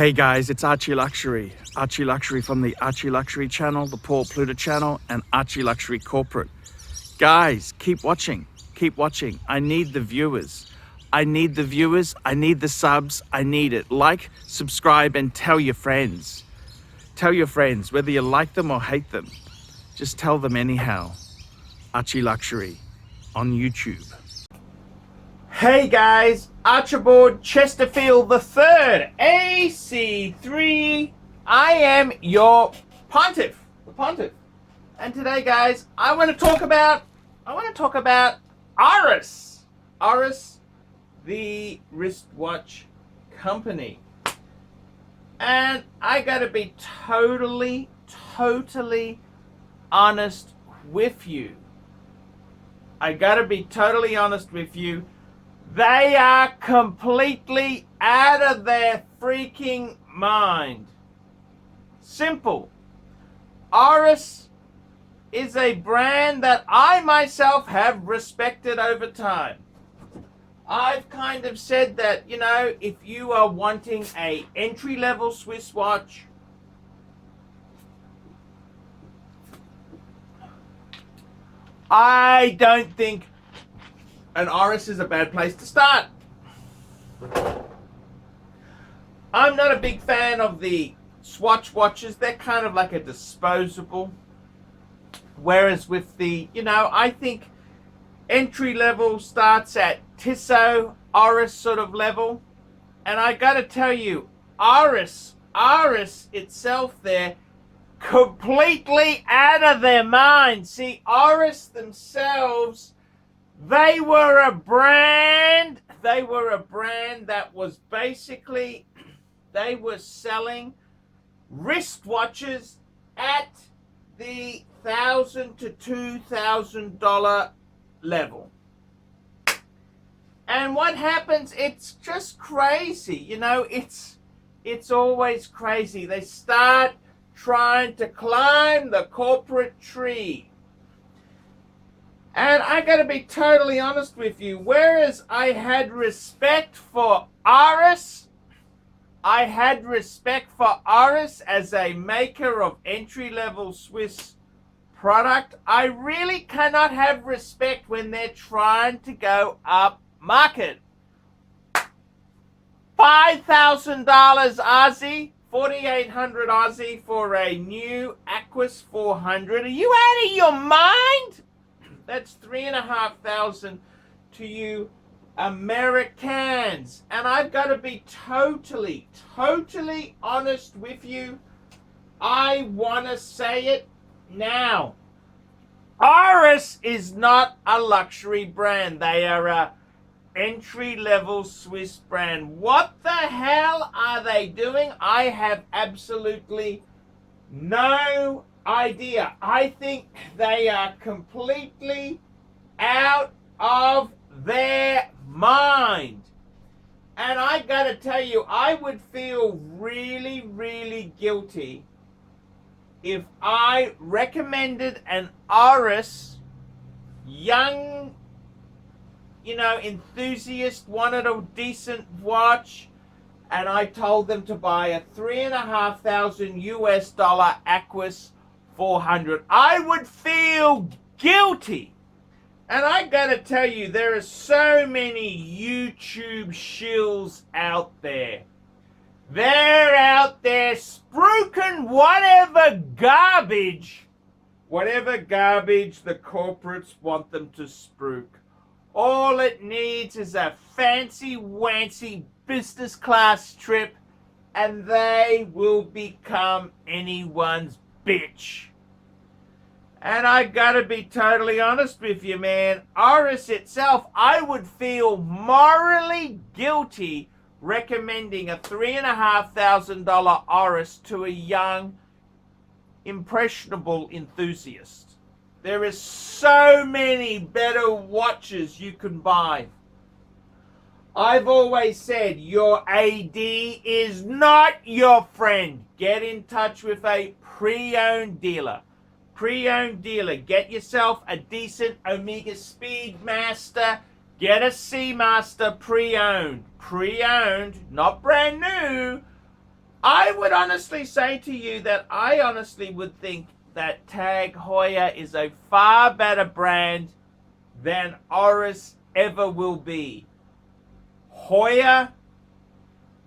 Hey guys, it's ArchieLuxury. ArchieLuxury from the ArchieLuxury channel, the Paul Pluta channel, and ArchieLuxury corporate. Guys, keep watching. Keep watching. I need the viewers. I need the viewers. I need the subs. I need it. Like, subscribe, and tell your friends. Tell your friends, whether you like them or hate them. Just tell them anyhow. ArchieLuxury on YouTube. Hey guys, Archibald Chesterfield III, AC3. I am your pontiff, the pontiff. And today, guys, I want to talk about ORIS. ORIS, the wristwatch company. And I gotta be totally honest with you. They are completely out of their freaking mind. Simple. ORIS is a brand that I myself have respected over time. I've kind of said that, you know, if you are wanting a entry-level Swiss watch, I don't think an ORIS is a bad place to start. I'm not a big fan of the Swatch watches. They're kind of like a disposable. Whereas with the, you know, I think entry level starts at Tissot, ORIS sort of level. And I gotta tell you, ORIS itself there, completely out of their mind. See, ORIS themselves, they were a brand that was basically, they were selling wristwatches at the $1,000 to $2,000 level. And what happens, it's just crazy, you know, it's always crazy. They start trying to climb the corporate tree. And I gotta be totally honest with you, whereas I had respect for ORIS, as a maker of entry-level Swiss product, I really cannot have respect when they're trying to go up market. $5,000 Aussie, 4,800 Aussie for a new Aquis 400. Are you out of your mind? That's $3,500 to you Americans. And I've got to be totally honest with you. I want to say it now. ORIS is not a luxury brand. They are a entry-level Swiss brand. What the hell are they doing? I have absolutely no idea. I think they are completely out of their mind. And I gotta tell you, I would feel really guilty if I recommended an ORIS young, you know, enthusiast, wanted a decent watch, and I told them to buy a $3,500 US Aquis 400. I would feel guilty. And I gotta tell you, there are so many YouTube shills out there. They're out there spruiking whatever garbage the corporates want them to spruik. All it needs is a fancy-wancy business class trip, and they will become anyone's bitch. And I gotta be totally honest with you, man. ORIS itself, I would feel morally guilty recommending a $3,500 ORIS to a young, impressionable enthusiast. There is so many better watches you can buy. I've always said your AD is not your friend. Get in touch with a pre-owned dealer. Get yourself a decent Omega Speedmaster. Get a Seamaster pre-owned. Pre-owned, not brand new. I would honestly say to you that I honestly would think that Tag Heuer is a far better brand than ORIS ever will be. Heuer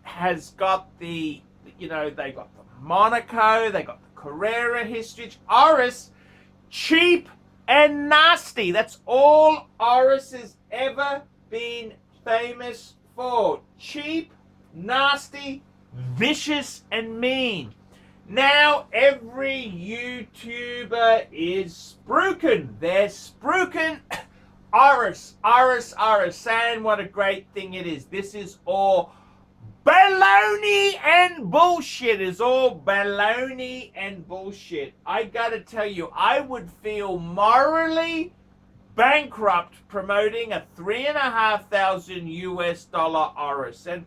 has got they got the Monaco, they got the Carrera history. ORIS, cheap and nasty. That's all ORIS has ever been famous for. Cheap, nasty, vicious, and mean. Now every YouTuber is spruiking. They're spruiking ORIS, saying what a great thing it is. This is all baloney and bullshit. Is all baloney and bullshit. I gotta tell you, I would feel morally bankrupt promoting a $3,500 ORIS. And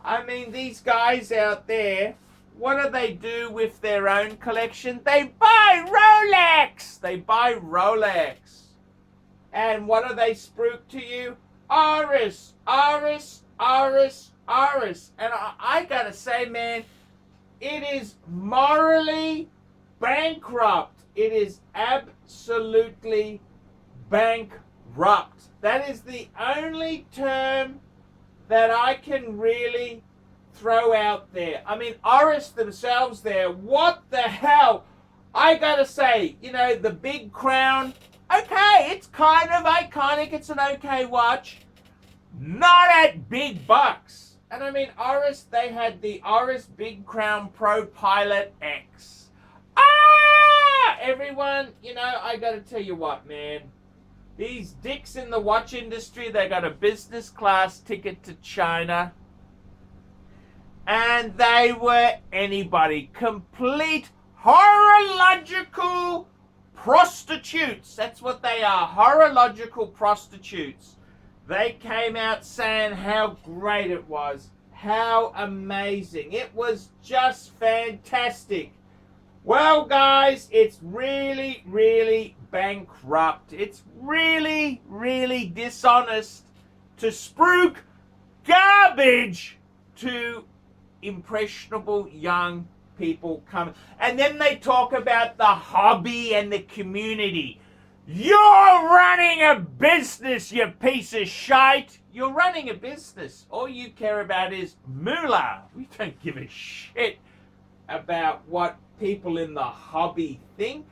I mean, these guys out there, what do they do with their own collection? They buy Rolex. They buy Rolex. And what do they spruik to you? ORIS, ORIS, ORIS, ORIS. And I gotta say, man, it is morally bankrupt. It is absolutely bankrupt. That is the only term that I can really throw out there. I mean, ORIS themselves there, what the hell? I gotta say, the big crown, okay, it's kind of iconic, it's an okay watch. Not at big bucks. And I mean, ORIS, they had the ORIS Big Crown Pro Pilot X. Everyone, I gotta tell you what, man. These dicks in the watch industry, they got a business class ticket to China. And they were anybody. Complete horological prostitutes. That's what they are. Horological prostitutes. They came out saying how great it was. How amazing. It was just fantastic. Well, guys, it's really, really bankrupt. It's really, really dishonest to spruik garbage to impressionable young people coming. And then they talk about the hobby and the community. You're running a business, you piece of shite. You're running a business. All you care about is moolah. We don't give a shit about what people in the hobby think.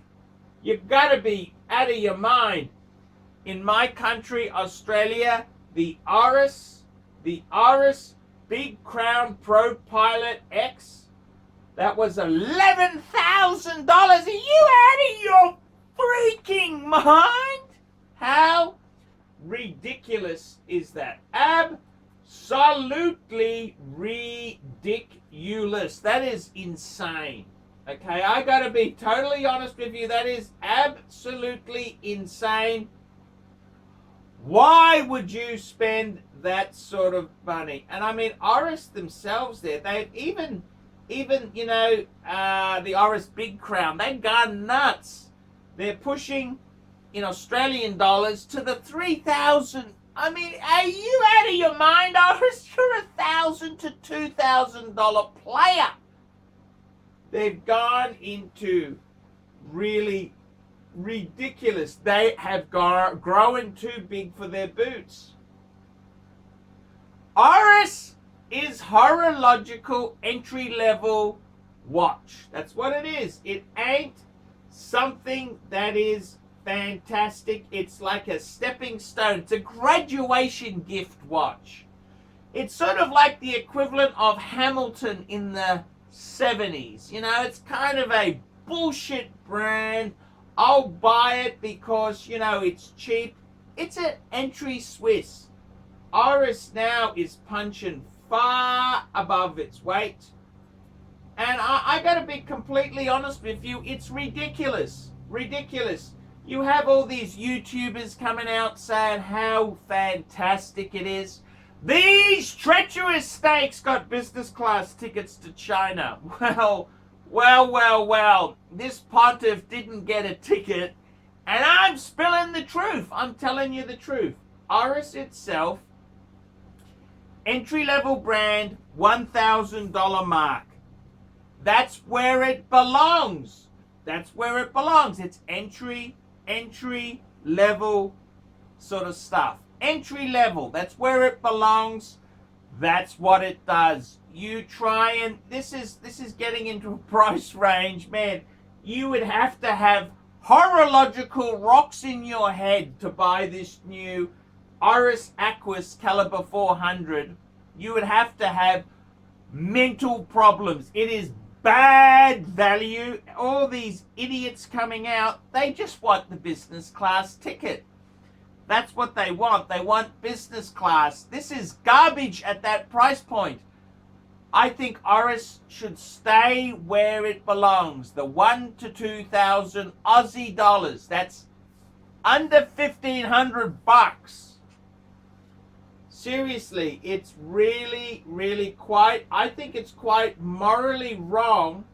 You've got to be out of your mind. In my country, Australia, the ORIS Big Crown Pro Pilot X, that was $11,000. Are you out of your freaking mind? How ridiculous is that? Absolutely ridiculous. That is insane. Okay, I gotta be totally honest with you. That is absolutely insane. Why would you spend that sort of money? And I mean, ORIS themselves there, they've even the ORIS Big Crown, they've gone nuts. They're pushing, in Australian dollars, to the 3,000. I mean, are you out of your mind, ORIS? You're $1,000 to $2,000 player. They've gone into really ridiculous. They have grown too big for their boots. ORIS is horological entry-level watch. That's what it is. It ain't something that is fantastic. It's like a stepping stone. It's a graduation gift watch. It's sort of like the equivalent of Hamilton in the 70s. It's kind of a bullshit brand. I'll buy it because, it's cheap. It's an entry Swiss. ORIS now is punching far above its weight. And I gotta be completely honest with you, it's ridiculous. Ridiculous. You have all these YouTubers coming out saying how fantastic it is. These treacherous snakes got business class tickets to China. Well. This pontiff didn't get a ticket, and I'm spilling the truth. I'm telling you the truth. ORIS itself, entry-level brand, $1,000 mark. That's where it belongs. That's where it belongs. It's entry level sort of stuff. Entry level. That's where it belongs. That's what it does. You try and this is getting into a price range, man. You would have to have horological rocks in your head to buy this new ORIS Aquis Caliber 400. You would have to have mental problems. It is bad value. All these idiots coming out, they just want the business class ticket. That's what they want. They want business class. This is garbage at that price point. I think ORIS should stay where it belongs. The 1,000 to 2,000 Aussie dollars. That's under $1,500. Seriously, it's really quite, I think it's quite morally wrong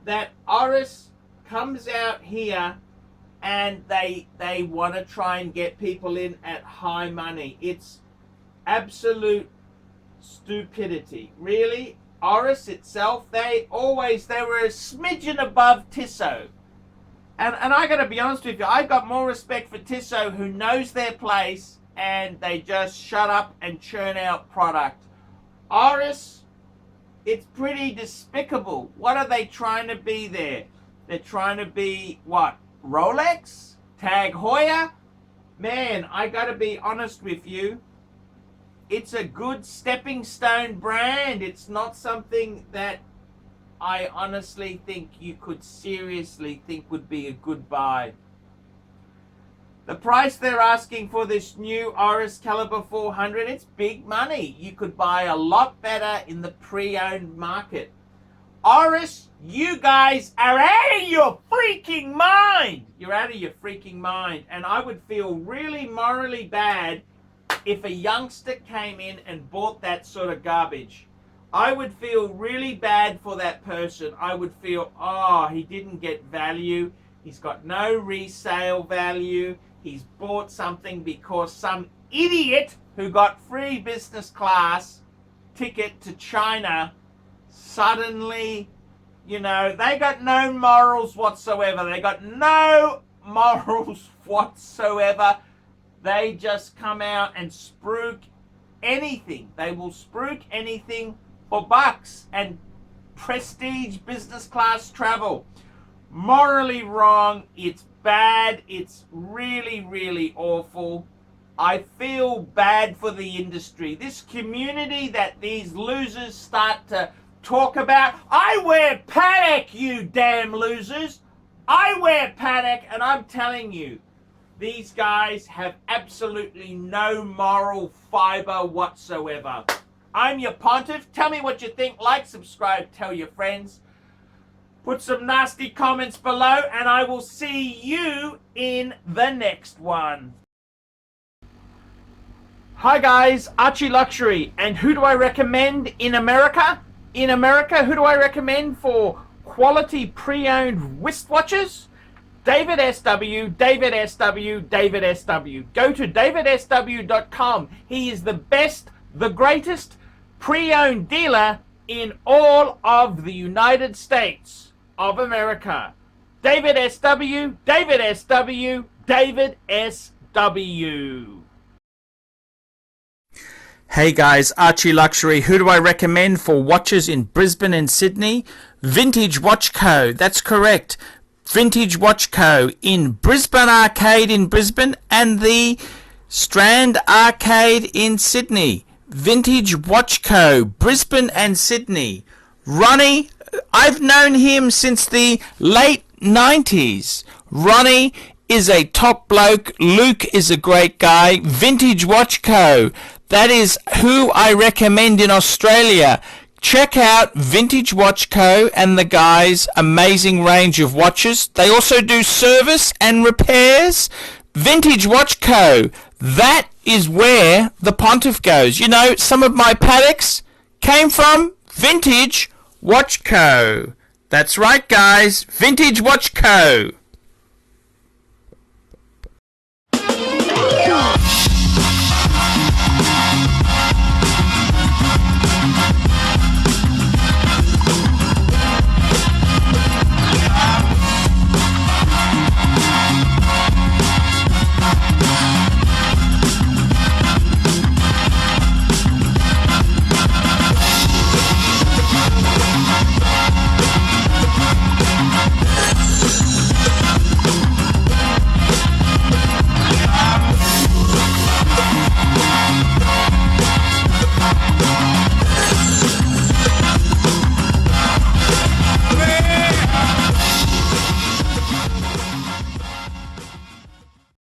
that ORIS comes out here and they want to try and get people in at high money. It's absolute stupidity. Really, ORIS itself, they were a smidgen above Tissot. And I got to be honest with you, I've got more respect for Tissot, who knows their place, and they just shut up and churn out product. ORIS, it's pretty despicable. What are they trying to be there? They're trying to be, what, Rolex? Tag Heuer? Man, I got to be honest with you. It's a good stepping stone brand. It's not something that I honestly think you could seriously think would be a good buy. The price they're asking for this new ORIS Caliber 400, it's big money. You could buy a lot better in the pre-owned market. ORIS, you guys are out of your freaking mind. You're out of your freaking mind. And I would feel really morally bad if a youngster came in and bought that sort of garbage. I would feel really bad for that person. I would feel, oh, he didn't get value. He's got no resale value. He's bought something because some idiot who got free business class ticket to China suddenly, you know, they got no morals whatsoever. They got no morals whatsoever. They just come out and spruik anything. They will spruik anything for bucks and prestige business class travel. Morally wrong. It's bad. It's really awful. I feel bad for the industry. This community that these losers start to talk about. I wear Paddock, you damn losers. I wear Paddock, and I'm telling you, these guys have absolutely no moral fiber whatsoever. I'm your pontiff. Tell me what you think. Like, subscribe, tell your friends. Put some nasty comments below, and I will see you in the next one. Hi guys, ArchieLuxury. And who do I recommend in America? In America, who do I recommend for quality pre-owned wristwatches? David SW, David SW, David SW. Go to davidsw.com. He is the best, the greatest pre-owned dealer in all of the United States of America. David SW, David SW, David SW. Hey guys, ArchieLuxury. Who do I recommend for watches in Brisbane and Sydney? Vintage Watch Co. That's correct. Vintage Watch Co. in Brisbane Arcade in Brisbane and the Strand Arcade in Sydney. Vintage Watch Co. Brisbane and Sydney. Ronnie, I've known him since the late 90s. Ronnie is a top bloke. Luke is a great guy. Vintage Watch Co. That is who I recommend in Australia. Check out Vintage Watch Co. and the guys' amazing range of watches. They also do service and repairs. Vintage Watch Co. That is where the pontiff goes. You know, some of my Paddocks came from Vintage Watch Co. That's right, guys. Vintage Watch Co.